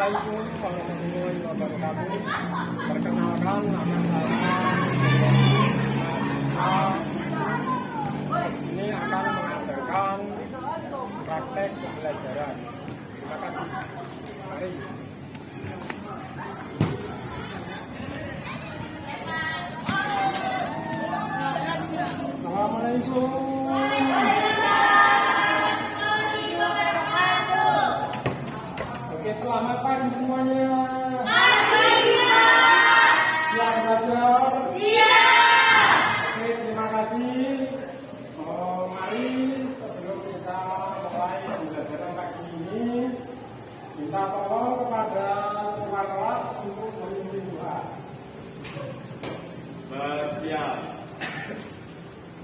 Assalamualaikum warahmatullahi wabarakatuh. Perkenalkan, nama saya ini akan mengadakan praktek pembelajaran. Terima kasih. Mari. Assalamualaikum. Oke, selamat pagi semuanya. Siap belajar? Siap. Oke, terima kasih. Mari sebelum kita mulai pembelajaran pagi ini, minta tolong kepada ketua kelas untuk memimpin doa. Bersiap.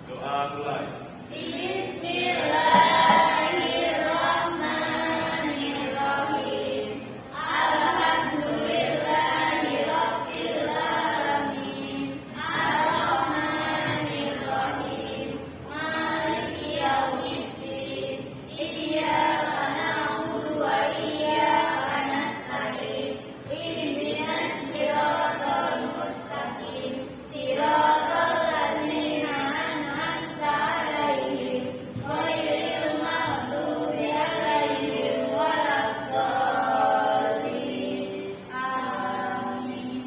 Doa mulai. Bismillahirrahmanirrahim. Alhamdulillahirrabbilalamin. Ar-Rahmanirrahim. Maliki yaumiddin. Iyyaka na'budu wa iyyaka nasta'in. Ihdinas siratal mustaqim. Siratal ladzina an'amta 'alaihim ghairil maghdubi 'alaihim waladdallin. Amin.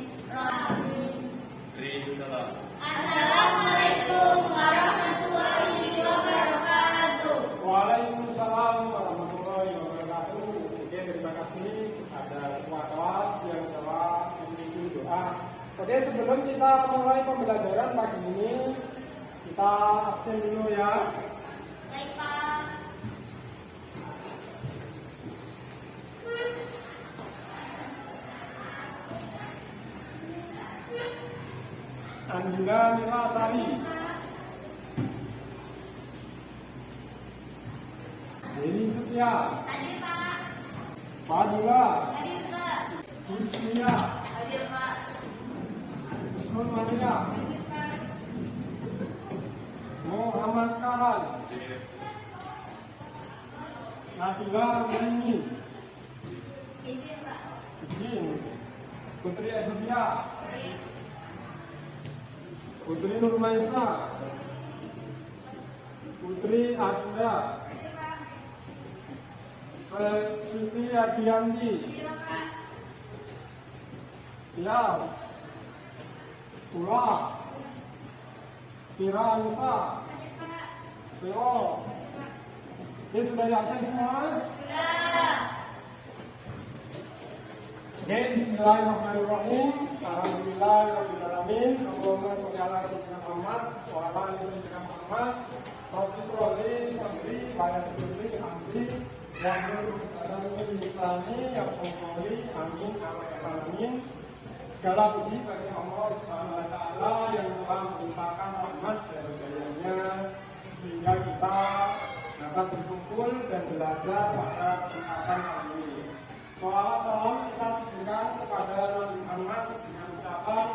Beri salam. Assalamualaikum warahmatullahi wabarakatuh. Waalaikumsalam warahmatullahi wabarakatuh. Oke, terima kasih ada ketua kelas yang telah memimpin doa. Oke, sebelum kita mulai pembelajaran pagi ini, kita absen dulu ya. Baik, Pak. Andila Nilasari, Deni Setia, Hadir, Pak. Fadila, Hadir, Pak. Husnia, Hadir, Pak. Usman Mania, Hadir, Pak. Muhammad Karan, Nabila Meni, Izin, Pak. Izin, Putri Edilia, Baik. Putri Nurmaisa, Putri Adinda, Hadir, Pak. Siti Adianti, Hadir, Pak. Tias, Ula, Tira Anissa, Hadir, Pak. Seo. Ini sudah di absen semua? Sudah. Oke, bismillahirrahmanirrahim. Alhamdulillahirrahmanirrahim. Allahumma sholli ala sayyidina Muhammad wa ala ali sayyidina Muhammad. Rabbi sholli sadri wa yassirli amri wahlul 'uqdatam min lisani yafqahu qawli. Amin. Amin. Segala puji bagi Allah Subhanahu wa taala yang telah melimpahkan rahmat dan hidayahnya sehingga kita dapat berkumpul dan belajar pada kesempatan kali ini. Salawat salam kita tujukan kepada Nabi Muhammad dengan ucapan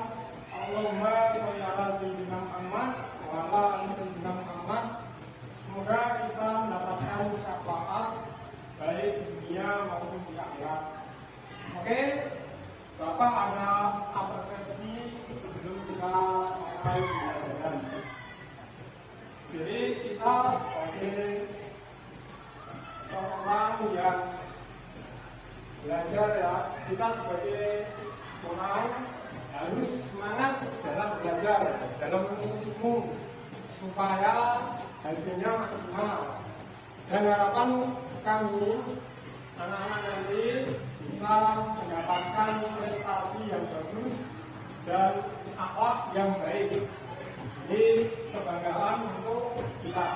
Allahumma sholli ala sayyidina Muhammad wa ala ali sayyidina Muhammad. Semoga kita mendapatkan syafaat baik di dunia maupun di akhirat. Oke, Bapak ada apresiasi sebelum kita mulai pembelajaran. Jadi kita sebagai seorang yang belajar ya, kita sebagai orang harus semangat dalam belajar, dalam menuntut ilmu supaya hasilnya maksimal. Dan harapan kami anak-anak nanti bisa mendapatkan prestasi yang bagus dan akhlak yang baik. Ini kebanggaan untuk kita.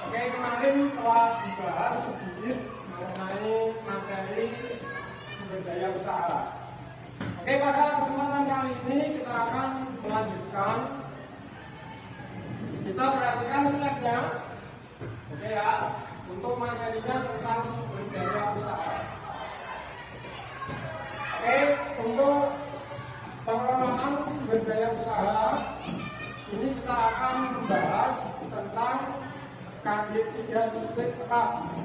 Oke, kemarin telah dibahas sedikit mengenai materi sumber daya usaha. Oke, pada kesempatan kali ini kita akan melanjutkan. Kita perhatikan slide-nya. Oke ya, untuk materinya tentang sumber daya usaha. Oke, untuk pengelolaan sumber daya usaha ini kita akan membahas tentang KD3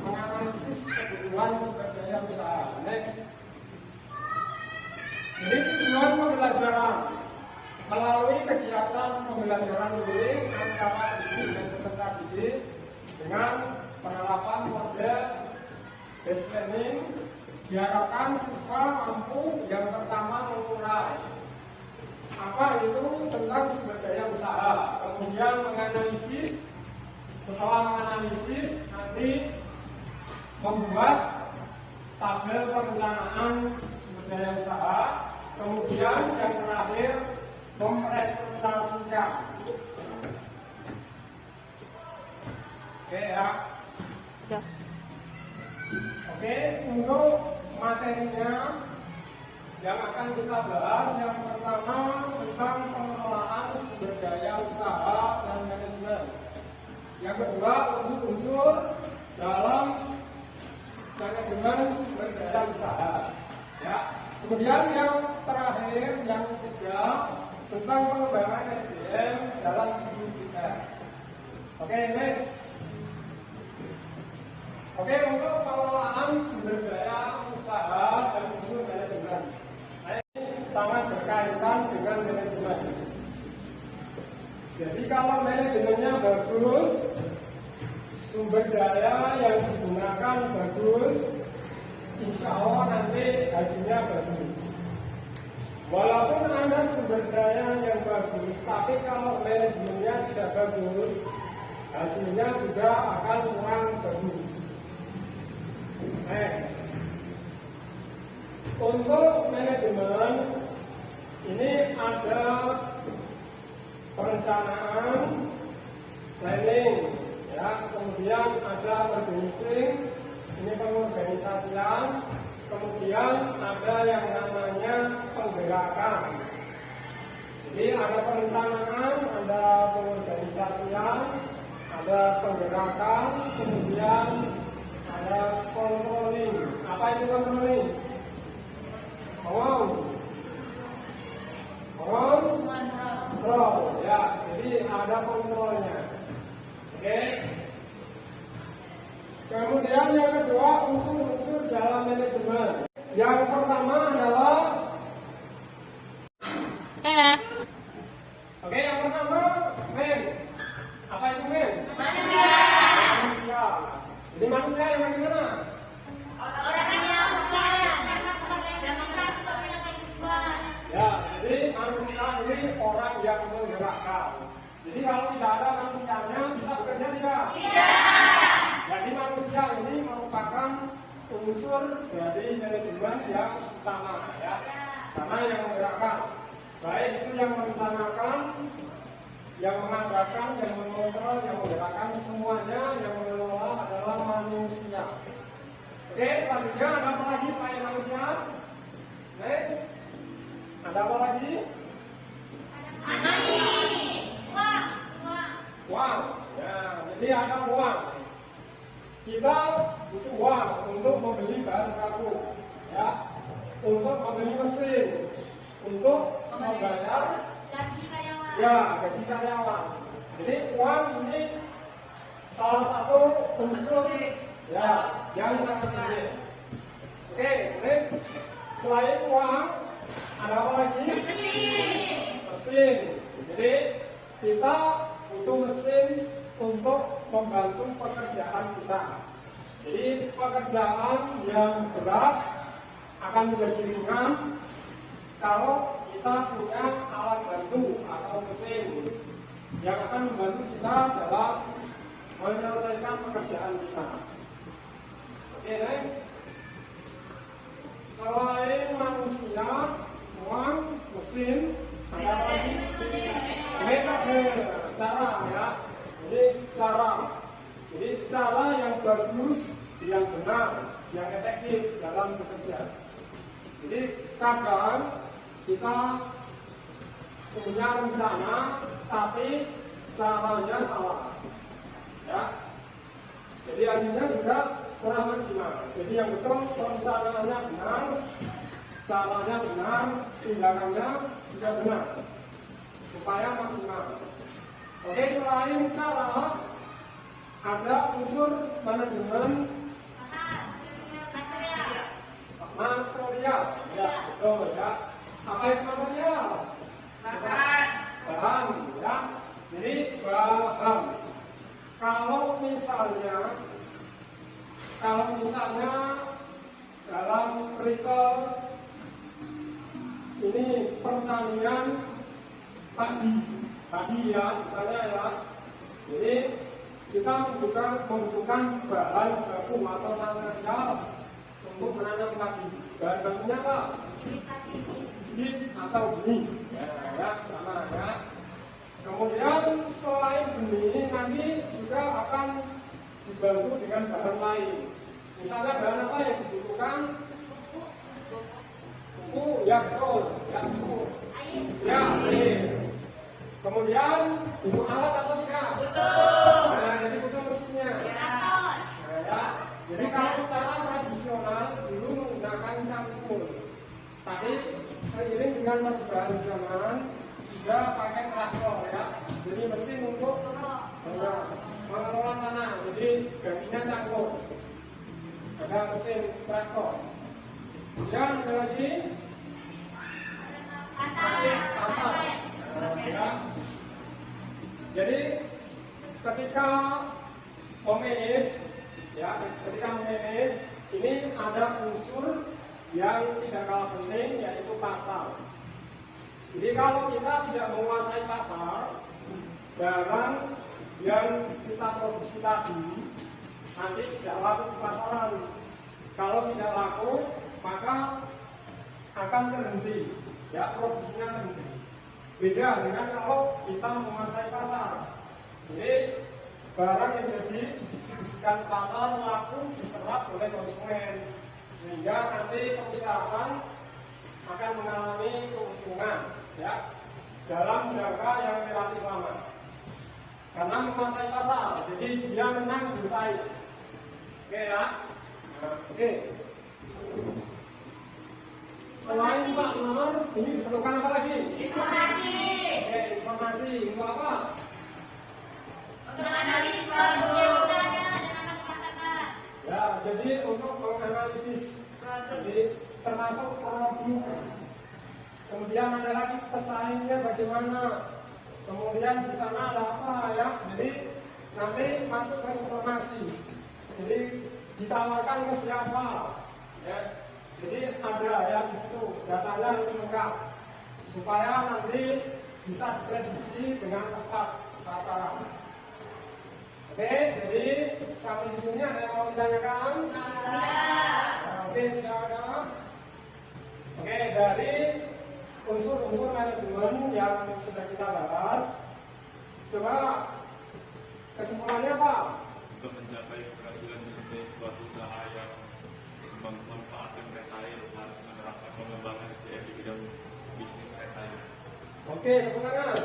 menganalisis kebutuhan sumber daya usaha. Next. Jadi tujuan pembelajaran melalui kegiatan pembelajaran luring antara didik dan peserta didik dengan penerapan model base learning diharapkan siswa mampu yang pertama mengurai apa itu tentang sumber daya usaha, kemudian menganalisis, setelah menganalisis nanti membuat tabel perencanaan sumber daya usaha, kemudian yang terakhir mempresentasikan. Oke ya. Oke, untuk materinya yang akan kita bahas yang pertama tentang pengelolaan sumber daya usaha dan manajemen. Yang kedua unsur-unsur dalam manajemen sumber daya usaha. Ya. Kemudian yang terakhir yang ketiga tentang pengembangan SDM dalam bisnis kita. Oke, next. Oke, untuk pengelolaan sumber daya usaha dan unsur manajemen. Ini sangat berkaitan dengan manajemen. Jadi kalau manajemennya bagus, sumber daya yang digunakan bagus, insya Allah nanti hasilnya bagus. Walaupun Anda sumber daya yang bagus, tapi kalau manajemennya tidak bagus, hasilnya juga akan kurang bagus. Next. Untuk manajemen ini ada perencanaan, planning, ya, kemudian ada organizing, ini pengorganisasian, kemudian ada yang namanya penggerakan. Jadi ada perencanaan, ada pengorganisasian, ada penggerakan, kemudian ada controlling. Apa itu controlling? Kontrol, ya. Jadi ada kontrolnya. Oke. Kemudian yang kedua unsur-unsur dalam manajemen. Yang pertama adalah Oke, yang pertama men. Apa itu men? Manusia. Jadi manusia yang bagaimana? Ya, jadi manusia ini orang yang menggerakkan. Jadi kalau tidak ada manusianya bisa bekerja tidak? Tidak. Jadi manusia ini merupakan unsur dari manajemen yang utama, ya. Karena yang menggerakkan, baik itu yang merencanakan, yang mengadakan, yang mengontrol, yang menggerakkan, semuanya yang mengelola adalah manusia. Oke, selanjutnya ada apa lagi selain manusia? Next. Ada apa lagi? Uang. Ya, jadi ada uang. Kita butuh uang untuk membeli bahan baku, ya, untuk membeli mesin, untuk membayar gaji karyawan. Jadi uang ini salah satu unsur ya yang sangat penting. Oke, next. Selain uang ada apa lagi? Mesin. Jadi kita butuh mesin untuk membantu pekerjaan kita. Jadi pekerjaan yang berat akan menjadi ringan kalau kita punya alat bantu atau mesin yang akan membantu kita dalam menyelesaikan pekerjaan kita. Oke, next. Selain manusia, uang, mesin, ada lagi metode, cara, ya. Jadi cara yang bagus, yang benar, yang efektif dalam bekerja. Jadi kadang kita punya rencana, tapi caranya salah, ya. Jadi hasilnya juga kurang maksimal. Jadi yang betul perencanaannya benar, caranya benar, tindakannya juga benar, supaya maksimal. Oke, selain cara, ada unsur manajemen material, ya betul ya. Apa itu namanya? Bahan. Bahan, ya. Jadi bahan. Kalau misalnya dalam perikel ini pertanian padi ya, misalnya ya. Jadi kita membutuhkan bahan baku atau material untuk menanam padi. Bahan bakunya apa? Bibit atau benih, ya, sama ya. Kemudian selain benih nanti juga akan dibantu dengan bahan lain. Misalnya bahan apa yang dibutuhkan? Pupuk, ya betul, ya pupuk, ya air. Kemudian butuh alat atau tidak? Betul. Nah, jadi butuh mesinnya. Nah, ya. Jadi kalau secara tradisional dulu menggunakan cangkul. Tapi seiring dengan perubahan zaman sudah pakai traktor ya. Jadi mesin untuk mengelola tanah. Jadi gantinya cangkul. Ada mesin traktor. Kemudian ada lagi pasar. Ya. Jadi ketika memanage ini ada unsur yang tidak kalah penting yaitu pasar. Jadi kalau kita tidak menguasai pasar, barang yang kita produksi tadi nanti tidak laku di pasaran. Kalau tidak laku, maka akan terhenti, ya produksinya terhenti. Beda dengan kalau kita menguasai pasar. Jadi barang yang jadi didistribusikan pasar laku diserap oleh konsumen, sehingga nanti perusahaan akan mengalami keuntungan ya dalam jangka yang relatif lama karena menguasai pasar. Jadi dia menang bersaing. Oke ya. Nah, oke. Selain Pak Nomor, ini diperlukan apa lagi? Informasi. Oke, informasi. Untuk apa? Untuk analisis produk. Ya, jadi untuk menganalisis jadi termasuk produk. Kemudian ada lagi pesaingnya bagaimana. Kemudian di sana ada apa ya? Jadi nanti masuk ke informasi. Jadi ditawarkan ke siapa? Ya. Jadi ada ya di situ datanya harus lengkap supaya nanti bisa diprediksi dengan tepat sasaran. Oke, jadi sampai di sini ada yang mau ditanyakan? Oke, tidak ada. Oke, dari unsur-unsur manajemen yang sudah kita bahas, coba kesimpulannya apa? Untuk mencapai keberhasilan menjadi suatu usaha yang memanfaatkan retail harus menerapkan pengembangan SDM di bidang bisnis retail. Oke, kemenangan.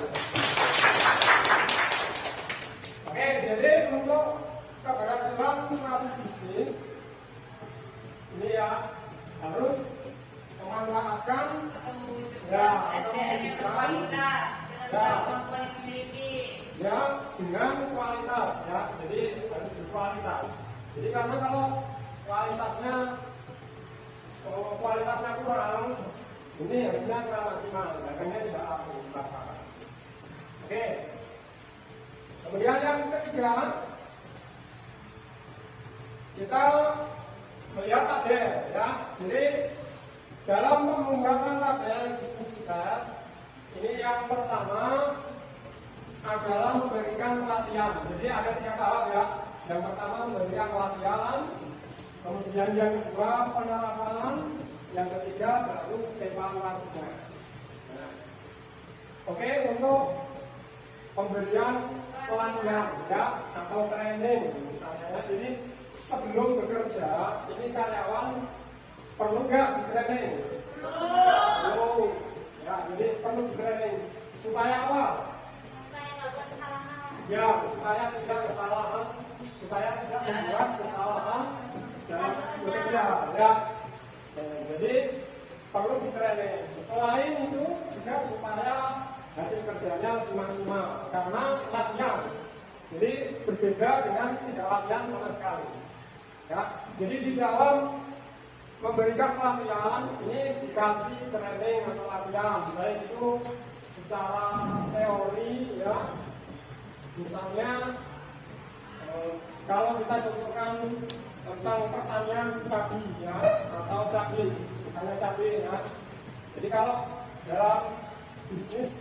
Oke, jadi untuk keberhasilan suatu bisnis ini ya harus memanfaatkan SDM yang berkualitas dengan kemampuan yang dimiliki. Ya, dengan kualitas ya. Jadi harus berkualitas. Jadi karena kalau kualitasnya kurang, ini hasilnya kurang maksimal, dagangnya tidak laku di pasaran. Oke. Kemudian yang ketiga, kita melihat tabel ya. Jadi dalam pembuatan tabel bisnis kita, ini yang pertama adalah memberikan pelatihan. Jadi ada 3 tahap ya. Yang pertama memberikan pelatihan, kemudian yang kedua penerapan, yang ketiga baru evaluasinya. Nah, oke, untuk pemberian pelatihan ya atau training misalnya. Jadi sebelum bekerja ini karyawan perlu nggak di training? Perlu. Ya, jadi perlu di training supaya apa? Ya, supaya tidak kesalahan, supaya tidak membuat kesalahan dalam bekerja. Ya, jadi perlu di training. Selain itu juga supaya hasil kerjanya lebih maksimal karena latihan. Jadi berbeda dengan tidak latihan sama sekali. Ya, jadi di dalam memberikan pelatihan ini dikasih training atau latihan, baik itu secara teori ya, misalnya kalau kita contohkan tentang pertanian padi ya, atau cabai, misalnya cabai ya. Jadi kalau dalam bisnis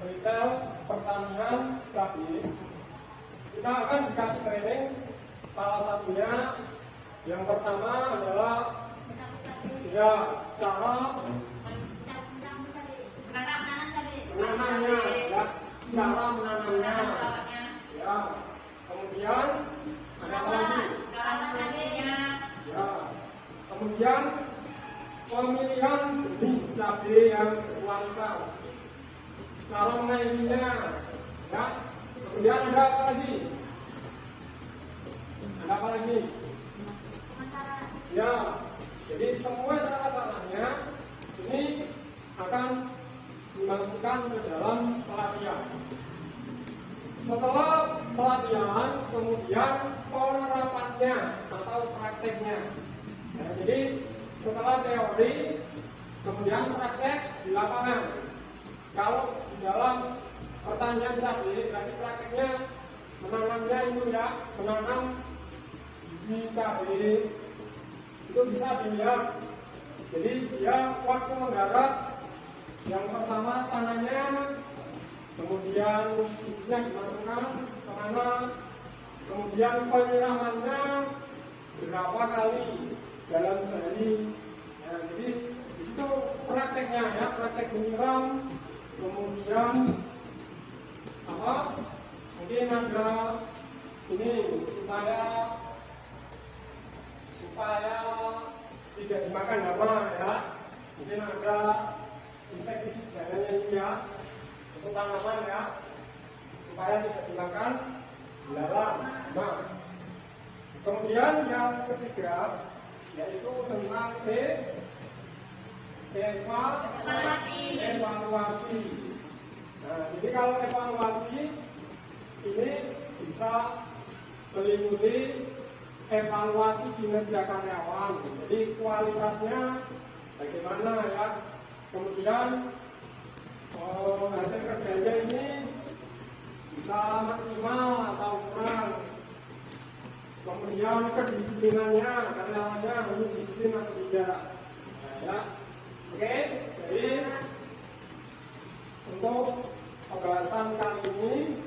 retail pertanian cabai, kita akan dikasih training. Salah satunya yang pertama adalah ya cara menanamnya ya, cara menanamnya ya. Kemudian ada apa lagi? Ya. Kemudian pemilihan benih cabai yang berkualitas, cara mengairinya ya. Kemudian ada apa lagi? Ada apa lagi? Ya, jadi semua cara-caranya ini akan dimasukkan ke dalam pelatihan. Setelah pelatihan, kemudian penerapannya atau prakteknya. Ya, jadi setelah teori, kemudian praktek di lapangan. Kalau di dalam pertanian cabai, berarti prakteknya menanamnya itu ya, menanam biji cabai itu bisa dilihat. Jadi dia waktu menggarap, yang pertama tanahnya, kemudian bijinya dimasukkan ke mana, kemudian penyiramannya berapa kali dalam sehari. Ya, jadi di situ prakteknya ya, praktek menyiram, kemudian apa? Mungkin ada ini supaya tidak dimakan hama ya. Mungkin ada insektisidanya ini ya, untuk tanaman ya, supaya tidak dimakan belalang. Nah, kemudian yang ketiga yaitu tentang evaluasi. Nah, jadi kalau evaluasi ini bisa meliputi evaluasi kinerja karyawan, jadi kualitasnya bagaimana ya, kemudian hasil kerjanya ini bisa maksimal atau kurang, kemudian kedisiplinannya, karyawannya ini disiplin atau tidak. Nah, ya. Oke, jadi untuk pembahasan kali ini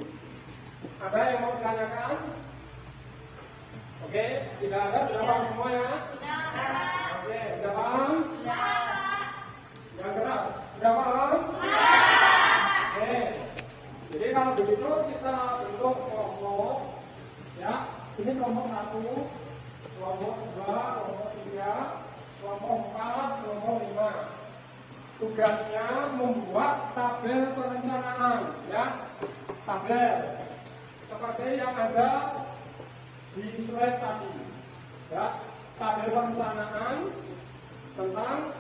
ada yang mau ditanyakan? Oke, tidak ada, sudah paham semua ya? Oke, sudah paham? Yang keras, sudah paham? Oke, jadi kalau begitu kita bentuk kelompok ya. Ini kelompok 1, kelompok 2, kelompok 3, kelompok 4, kelompok 5. Tugasnya membuat tabel perencanaan ya. Tabel seperti yang ada di slide tadi ya, tabel perencanaan tentang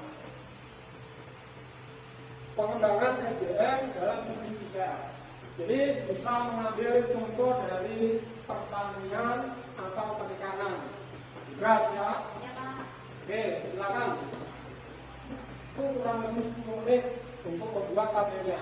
pengembangan SDM dalam bisnis kita. Jadi bisa mengambil contoh dari pertanian atau perikanan. Gas ya. Oke, silakan. Itu kurang lebih 10 menit untuk membuat tabelnya.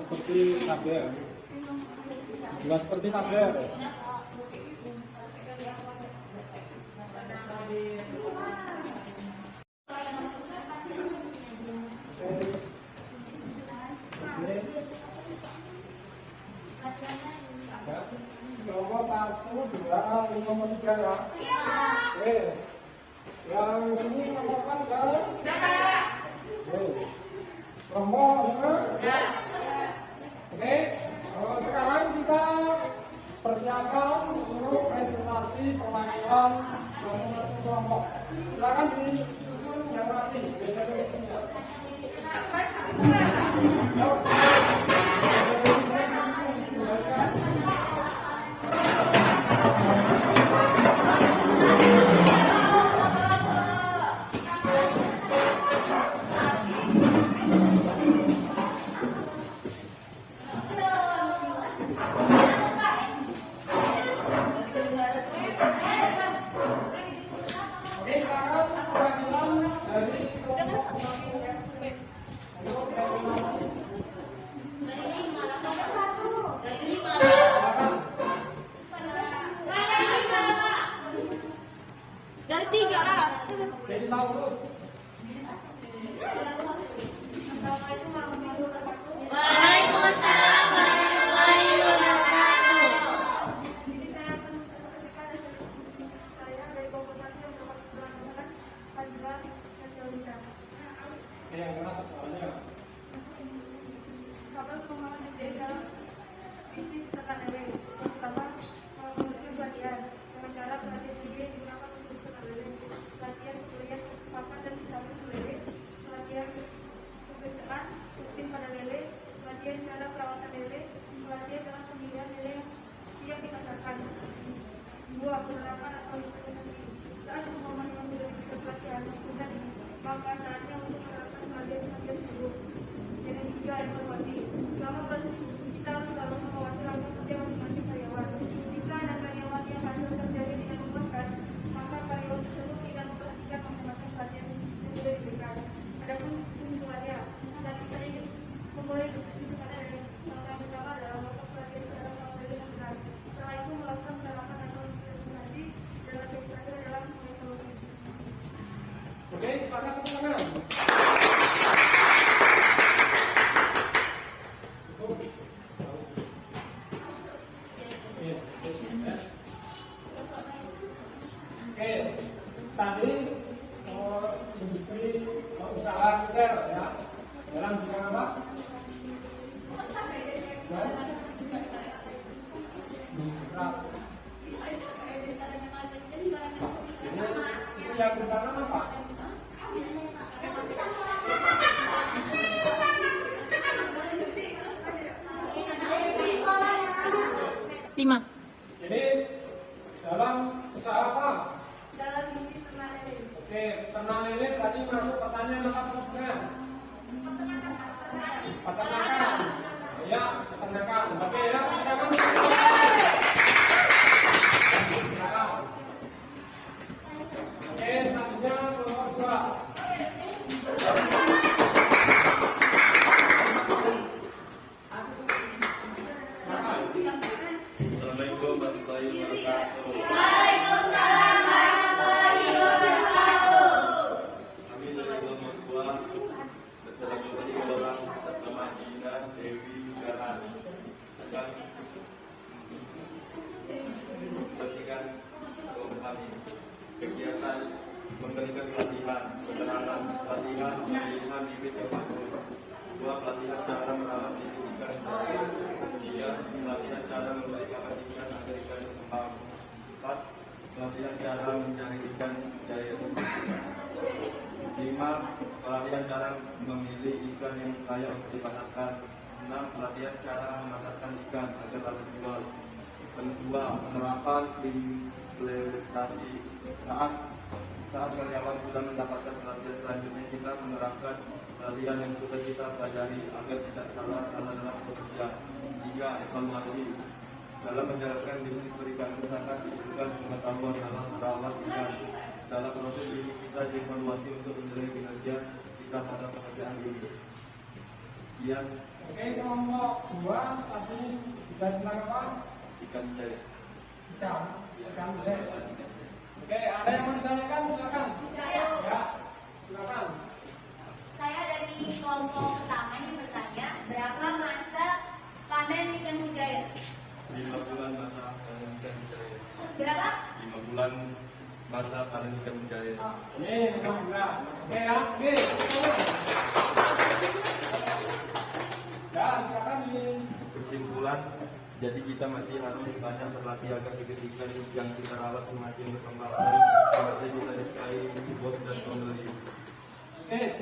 seperti tabel. Buat seperti tabel. Nomor 1, 2, 5, 3 ya. Oke. Yang sini nomor kan? Oke. Nomor 5. Oke. Sekarang kita persiapkan untuk presentasi permainan masing-masing kelompok. Silakan disusun yang rapi. Dari 3 lah. Jadi tahu dulu. Waalaikumsalam warahmatullahi wabarakatuh. Yang mana soalnya? Maka saatnya untuk menerapkan kalian-kalian tersebut. Yang ketiga, informasi. Selama proses kita harus selalu mengawasi hasil kerja masing-masing karyawan. Jika ada karyawan yang hasil kerjanya tidak memuaskan, maka karyawan tersebut tidak memperhatikan masing-masing pelatihan yang sudah diberikan. Adapun kesimpulannya, saat kita ingin memulai diskusi dari langkah pertama adalah melakukan pelatihan secara formil dan benar. Setelah itu melakukan penerapan atau implementasi dan yang terakhir adalah mengevaluasi. Oke, sepakat teman-teman. Oke, tadi industri usaha retail ya, dalam bidang apa? Itu yang pertama apa? Lima. Jadi dalam usaha apa? Dalam bisnis ternak lele. Oke, ternak lele tadi masuk pertanyaan apa teman-teman? Peternakan. Ya, peternakan. Oke ya, peternakan. Oke, selanjutnya nomor 2. Assalamualaikum warahmatullahi wabarakatuh. Waalaikumsalam warahmatullahi wabarakatuh. Kami dari kelompok 2 dalam sesi orang bersama Gina, Dewi, Garan akan memperhatikan kelompok kami. Kegiatan memberikan pelatihan, keterangan, pelatihan, pemilihan bibit yang bagus. 2. Pelatihan cara merawat ikan ikan. 3. Pelatihan cara memberikan ikan agar ikan berkembang. 4. Pelatihan cara mencari ikan jaya. 5. Pelatihan cara memilih ikan yang layak untuk dipasarkan. 6. Pelatihan cara memasarkan ikan agar dapat dijual. 2. Penerapan implementasi saat karyawan sudah mendapatkan pelatihan selanjutnya kita menerapkan pelatihan yang sudah kita pelajari agar tidak salah dalam bekerja. 3. Evaluasi dalam menjalankan bisnis perikan usaha dibutuhkan pengetahuan dalam merawat ikan. Dalam proses ini kita dievaluasi untuk menilai kinerja kita pada pekerjaan ini. Sekian. Oke, kelompok kedua tadi dibahas tentang apa? Ikan mujair. Ikan mujair. Oke, ada yang mau ditanyakan? Silakan. Saya. Ya, silakan. Saya dari kelompok pertama ini bertanya, berapa masa panen ikan mujair? 5 bulan masa panen ikan mujair. Berapa? 5 bulan masa panen ikan mujair. Oke, alhamdulillah. Oke ya, oke. Ya, silakan di. Kesimpulan, jadi kita masih harus banyak berlatih agar ikan yang kita rawat semakin berkembang dan semakin kita disukai bos dan pembeli. Oke.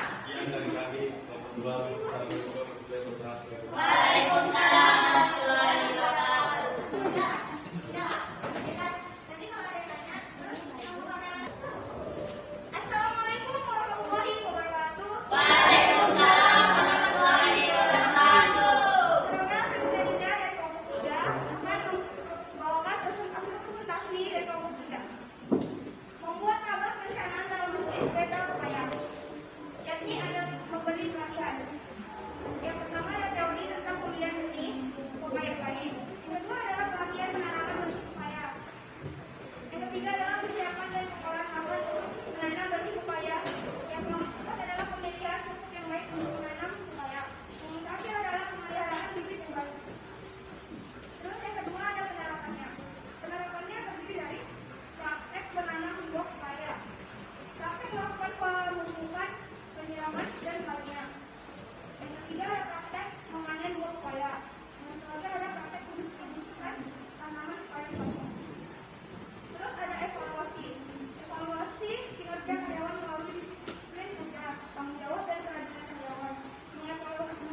Sekian dari kami, kelompok 2. Assalamualaikum warahmatullahi wabarakatuh. Waalaikumsalam warahmatullahi wabarakatuh. Assalamualaikum warahmatullahi wabarakatuh. Waalaikumsalam warahmatullahi wabarakatuh. Perkenalkan, saya Dinda dari kelompok 3 akan membawakan hasil presentasi dari kelompok 3. Membuat tabel perencanaan dalam mesin kereta upaya, yakni ada memberi pelatihan. Yang pertama ada teori tentang pemilihan benih upaya baik. Yang kedua adalah pelatihan penanaman benih upaya. Yang ketiga adalah persiapan dan pengolahan awal menanam benih upaya. Yang keempat adalah pemilihan pupuk yang baik untuk menanam upaya. Yang terakhir adalah pemeliharaan bibit yang baik. Terus yang kedua ada penerapannya. Penerapannya terdiri dari praktek menanam buah upaya, praktek melakukan pemupukan, penyiraman, dan lainnya. Yang ketiga ada praktek memanen buah upaya. Yang terakhir ada praktek mendistribusikan tanaman upaya pasok. Terus ada evaluasi. Evaluasi kinerja karyawan melalui disiplin kerja, tanggung jawab, dan kerajinan karyawan.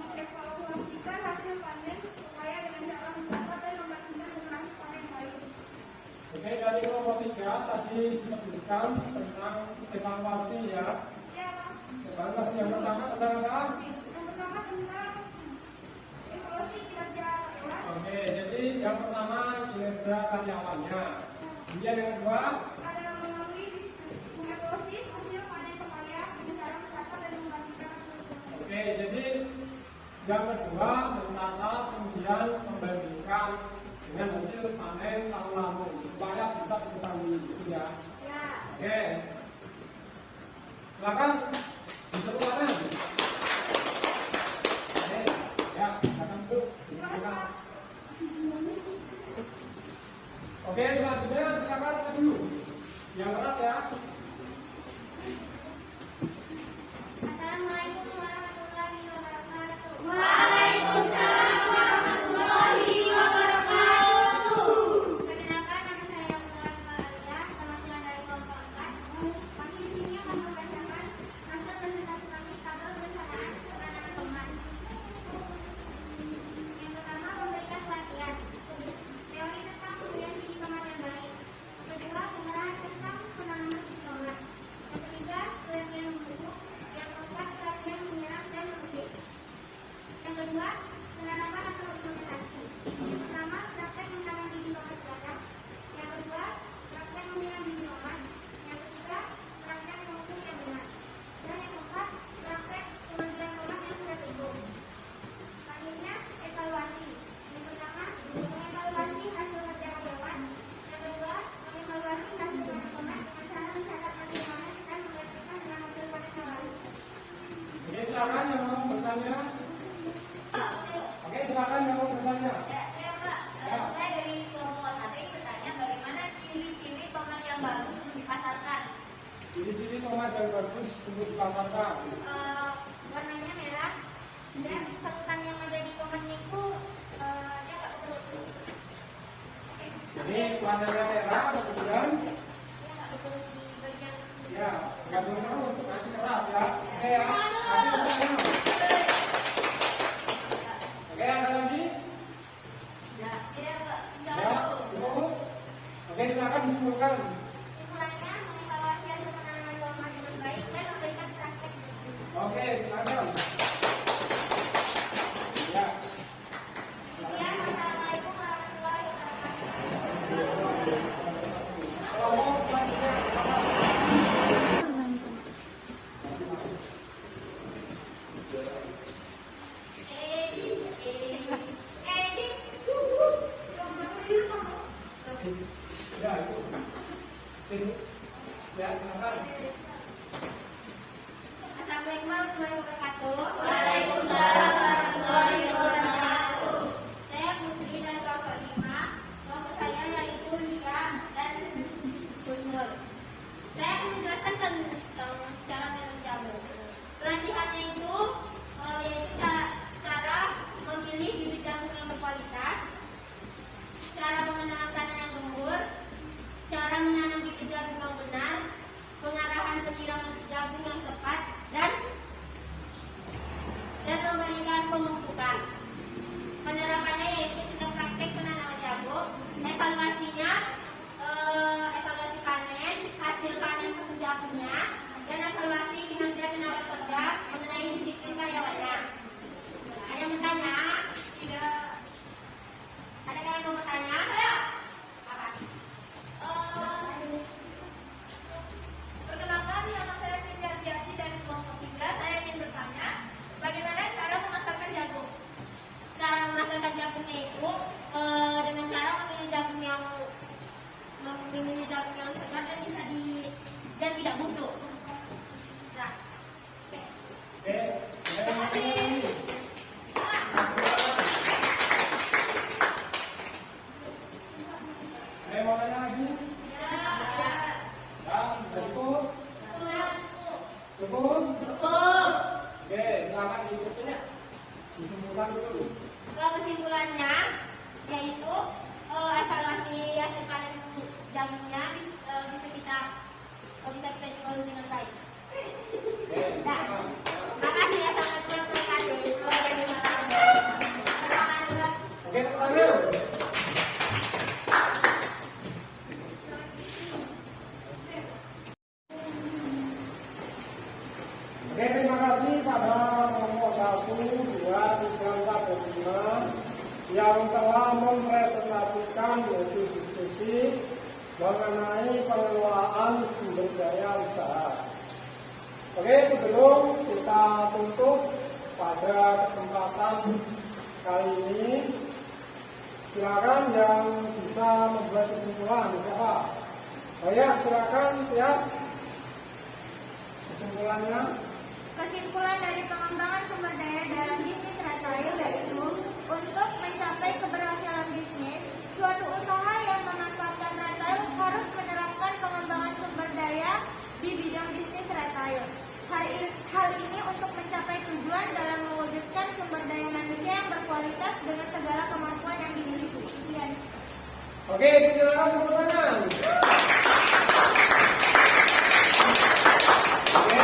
Mengevaluasikan hasil panen upaya dengan cara mencatat dan membandingkan dengan hasil panen lain. Oke, dari kelompok 3 tadi disebutkan tentang evaluasi ya. Ya, Evaluasi yang pertama tentang apa? yang pertama tentang evaluasi kinerja karyawan. Oke, jadi yang pertama kinerja karyawannya. Kemudian yang kedua, Ada melalui mengevaluasi hasil panen upaya dengan cara mencatat dan membandingkan hasil panen. oke, jadi yang kedua mencatat kemudian membandingkan dengan hasil panen tahun lalu supaya bisa diketahui gitu ya. Ya. Oke, silakan diteruskan. Oke, ya, silakan Bu. Silakan. Oke, selanjutnya silakan maju. Yang keras ya. Assalamualaikum warahmatullahi wabarakatuh. Waalaikumsalam warahmatullahi wabarakatuh. Perkenalkan, nama saya Mulan Maria, perwakilan dari kelompok 4. Kami di sini akan membacakan hasil presentasi kami tabel perencanaan penanaman tomat. Yang pertama, memberikan pelatihan. Teori tentang pemberian biji tomat yang baik. Yang kedua, pengarahan tentang penanaman biji tomat. Yang ketiga, pelatihan memupuk. Yang keempat, pelatihan menyiram dan memetik. Yang kedua, penerapan atau implementasi. Yang pertama, praktek menanam biji tomat belakang. Yang kedua, praktek menyiram biji tomat. Yang ketiga, praktek memupuk yang benar. Dan yang keempat, praktek pemanggilan tomat yang sudah tumbuh. Selanjutnya, evaluasi. Yang pertama, mengevaluasi hasil kerja karyawan. Yang kedua, mengevaluasi hasil panen tomat dengan cara mencatat hasil panen dan menggabungkan dengan hasil panen yang lalu. Oke, silakan yang mau bertanya. Oke, silakan yang mau bertanya. Ya, Pak. Saya dari kelompok 1 ini bertanya bagaimana ciri-ciri tomat yang bagus untuk dipasarkan. Ciri-ciri tomat yang bagus untuk dipasarkan. Warnanya merah dan satutan yang ada di tomatnya itu dia nggak betul-betul Jadi warnanya merah, kemudian dia nggak betul di bagian ya nggak benar untuk masih keras ya. Oke ya. Nanti bertanya. Oke, ada lagi? Ya, Pak. Ya, cukup. Oke, silakan disimpulkan. simpulannya mengevaluasi hasil penanaman tomat dengan baik dan memberikan praktek. Oke, silakan. Ya. Sekian, wassalamualaikum warahmatullahi wabarakatuh. Kelompok selanjutnya. Ya itu. Ya, silakan. Assalamualaikum warahmatullahi wabarakatuh. Waalaikumsalam warahmatullahi wabarakatuh. Saya Putri dari kelompok 5. Kelompok saya yaitu Nika dan Gunur. Saya akan menjelaskan tentang cara minum jamu. Pelatihannya itu yaitu cara memilih bibit jamu yang berkualitas, cara mengenal tanah yang gembur, cara menanam bibit jagung yang benar, pengarahan penyiraman jagung yang tepat, dan memberikan pemupukan. Penerapannya yaitu kita praktek penanaman jagung, evaluasinya evaluasi panen, hasil panen jagungnya, dan evaluasi kinerja tenaga kerja mengenai disiplin karyawannya. Ada yang bertanya? Tidak. Ada yang mau bertanya? Apa? Perkenalkan, nama saya Cynthia Diati dari kelompok 3. Saya ingin bertanya, bagaimana cara memasarkan jagung? Cara memasarkan jagungnya itu dengan cara memilih jagung yang segar dan bisa dan tidak busuk. Nah, terima kasih. Mau tanya lagi? Ya, cukup. Cukup. Oke, silakan diikutnya. Disimpulkan dulu. Kesimpulannya yaitu evaluasi hasil panen jagungnya bisa kita jual dengan baik. Oke, Nah, silakan. makasih ya, assalamualaikum warahmatullahi wabarakatuh. Oke, tepuk tangan. Oke, terima kasih pada kelompok 1, 2, 3, 4, dan 5 yang telah mempresentasikan yaitu diskusi mengenai pengelolaan sumber daya usaha. Oke, sebelum kita tutup pada kesempatan kali ini, silakan yang bisa membuat kesimpulan. Siapa? Oh ya, silakan, Tias. Kesimpulannya. Kesimpulan dari pengembangan sumber daya dalam bisnis retail yaitu untuk mencapai keberhasilan bisnis, suatu usaha yang memanfaatkan retail harus menerapkan pengembangan sumber daya di bidang bisnis retail. Hal ini untuk mencapai tujuan dalam mewujudkan sumber daya manusia yang berkualitas dengan segala kemampuan yang dimiliki. Sekian. Oke, silakan tepuk tangan. Oke,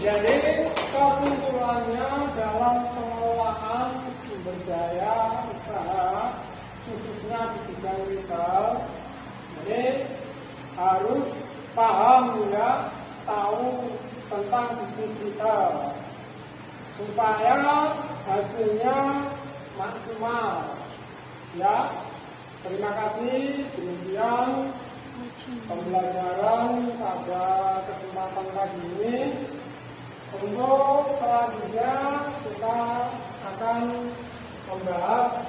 jadi kesimpulannya dalam pengelolaan sumber daya usaha khususnya di bidang retail, jadi harus paham ya, tahu tentang bisnis retail supaya hasilnya maksimal. Ya, terima kasih. Demikian pembelajaran pada kesempatan pagi ini. Untuk selanjutnya kita akan membahas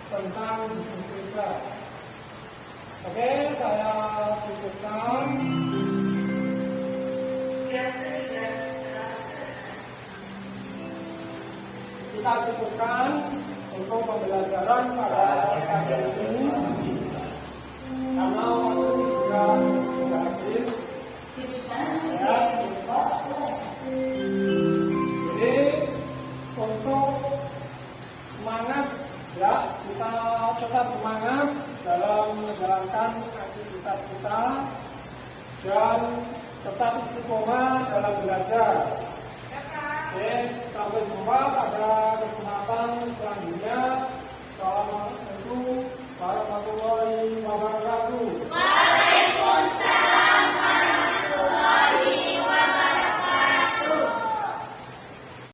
tentang bisnis retail. Oke, saya cukupkan. Kita cukupkan untuk pembelajaran pada pagi ini karena waktu sudah habis. Ya. Jadi untuk semangat ya, kita tetap semangat dalam menjalankan aktivitas kita dan tetap istiqomah dalam belajar. Oke, sampai jumpa pada kesempatan